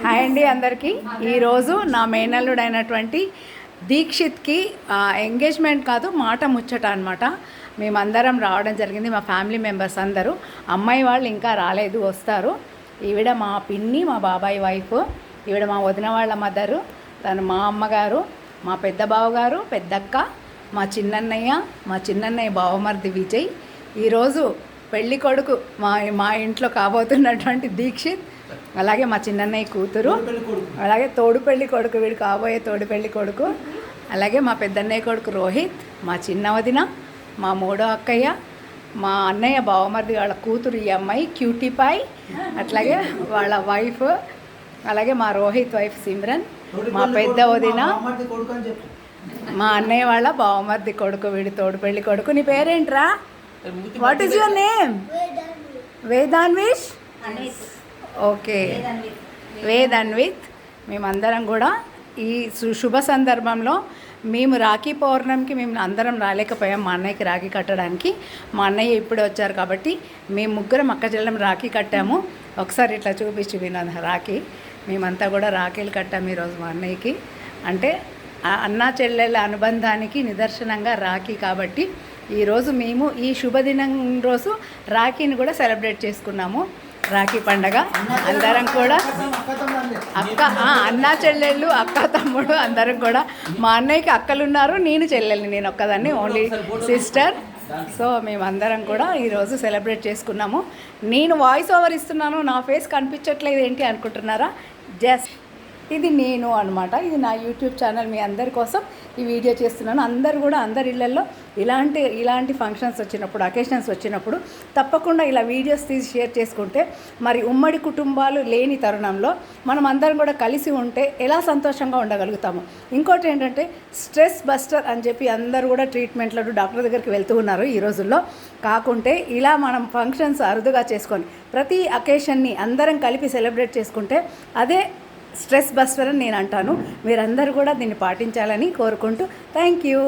Hi అండి అందరికీ. ఈరోజు నా మేనల్లుడైనటువంటి దీక్షిత్కి ఎంగేజ్మెంట్ కాదు, మాట ముచ్చట అనమాట. మేమందరం రావడం జరిగింది, మా ఫ్యామిలీ మెంబర్స్ అందరూ. అమ్మాయి వాళ్ళు ఇంకా రాలేదు, వస్తారు. ఈవిడ మా పిన్ని, మా బాబాయ్ వైఫ్. ఈవిడ మా వదిన వాళ్ళ మదరు, తను మా అమ్మగారు, మా పెద్ద బావగారు, పెద్దక్క, మా చిన్నన్నయ్య బావమర్ది విజయ్. ఈరోజు పెళ్ళి కొడుకు మా ఇంట్లో కాబోతున్నటువంటి దీక్షిత్, అలాగే మా చిన్నన్నయ్య కూతురు, అలాగే తోడు పెళ్ళి కొడుకు, వీడు కాబోయే తోడు పెళ్ళి కొడుకు, అలాగే మా పెద్దన్నయ్య కొడుకు రోహిత్, మా చిన్న వదిన, మా మూడో అక్కయ్య, మా అన్నయ్య బావమర్ది వాళ్ళ కూతురు ఈ అమ్మాయి క్యూటీ పాయ్, అట్లాగే వాళ్ళ వైఫ్, అలాగే మా రోహిత్ వైఫ్ సిమ్రన్, మా పెద్ద వదిన, మా అన్నయ్య వాళ్ళ బావమర్ది కొడుకు, వీడి తోడు పెళ్ళి కొడుకు. నీ పేరేంట్రా? What is your name? Vedanvish. Okay, Vedanvith. మేమందరం కూడా ఈ శుభ సందర్భంలో మేము రాఖీ పౌర్ణమికి మేము అందరం రాలేకపోయాం మా అన్నయ్యకి రాఖీ కట్టడానికి. మా అన్నయ్య ఇప్పుడే వచ్చారు కాబట్టి మేము ముగ్గురం అక్క చెల్లెం రాఖీ కట్టాము. ఒకసారి ఇట్లా చూపించి వినోద రాఖీ. మేమంతా కూడా రాఖీలు కట్టాము ఈరోజు మా అన్నయ్యకి. అంటే అన్నా చెల్లెళ్ళ అనుబంధానికి నిదర్శనంగా రాఖీ కాబట్టి ఈరోజు మేము ఈ శుభదినం రోజు రాఖీని కూడా సెలబ్రేట్ చేసుకున్నాము. రాఖీ పండగ అందరం కూడా అన్నా చెల్లెళ్ళు, అక్క తమ్ముడు అందరం కూడా. మా అన్నయ్యకి అక్కలు ఉన్నారు, నేను చెల్లెల్ని, నేను ఒక్కదాన్ని, ఓన్లీ సిస్టర్. సో మేమందరం కూడా ఈరోజు సెలబ్రేట్ చేసుకున్నాము. నేను వాయిస్ ఓవర్ ఇస్తున్నాను, నా ఫేస్ కనిపించట్లేదు ఏంటి అనుకుంటున్నారా? జస్ట్ ఇది నేను అనమాట. ఇది నా యూట్యూబ్ ఛానల్. మీ అందరి కోసం ఈ వీడియో చేస్తున్నాను. అందరు కూడా అందరి ఇళ్లలో ఇలాంటి ఫంక్షన్స్ వచ్చినప్పుడు, అకేషన్స్ వచ్చినప్పుడు తప్పకుండా ఇలా వీడియోస్ తీసి షేర్ చేసుకుంటే, మరి ఉమ్మడి కుటుంబాలు లేని తరుణంలో మనం అందరం కూడా కలిసి ఉంటే ఎలా సంతోషంగా ఉండగలుగుతాము. ఇంకోటి ఏంటంటే స్ట్రెస్ బస్టర్ అని చెప్పి అందరూ కూడా ట్రీట్మెంట్లను డాక్టర్ దగ్గరికి వెళ్తూ ఉన్నారు ఈ రోజుల్లో. కాకుంటే ఇలా మనం ఫంక్షన్స్ అరుదుగా చేసుకొని ప్రతి అకేషన్ని అందరం కలిపి సెలబ్రేట్ చేసుకుంటే అదే స్ట్రెస్ బస్టర్ అని నేను అంటాను. మీరందరూ కూడా దీన్ని పాటించాలని కోరుకుంటూ థ్యాంక్ యూ.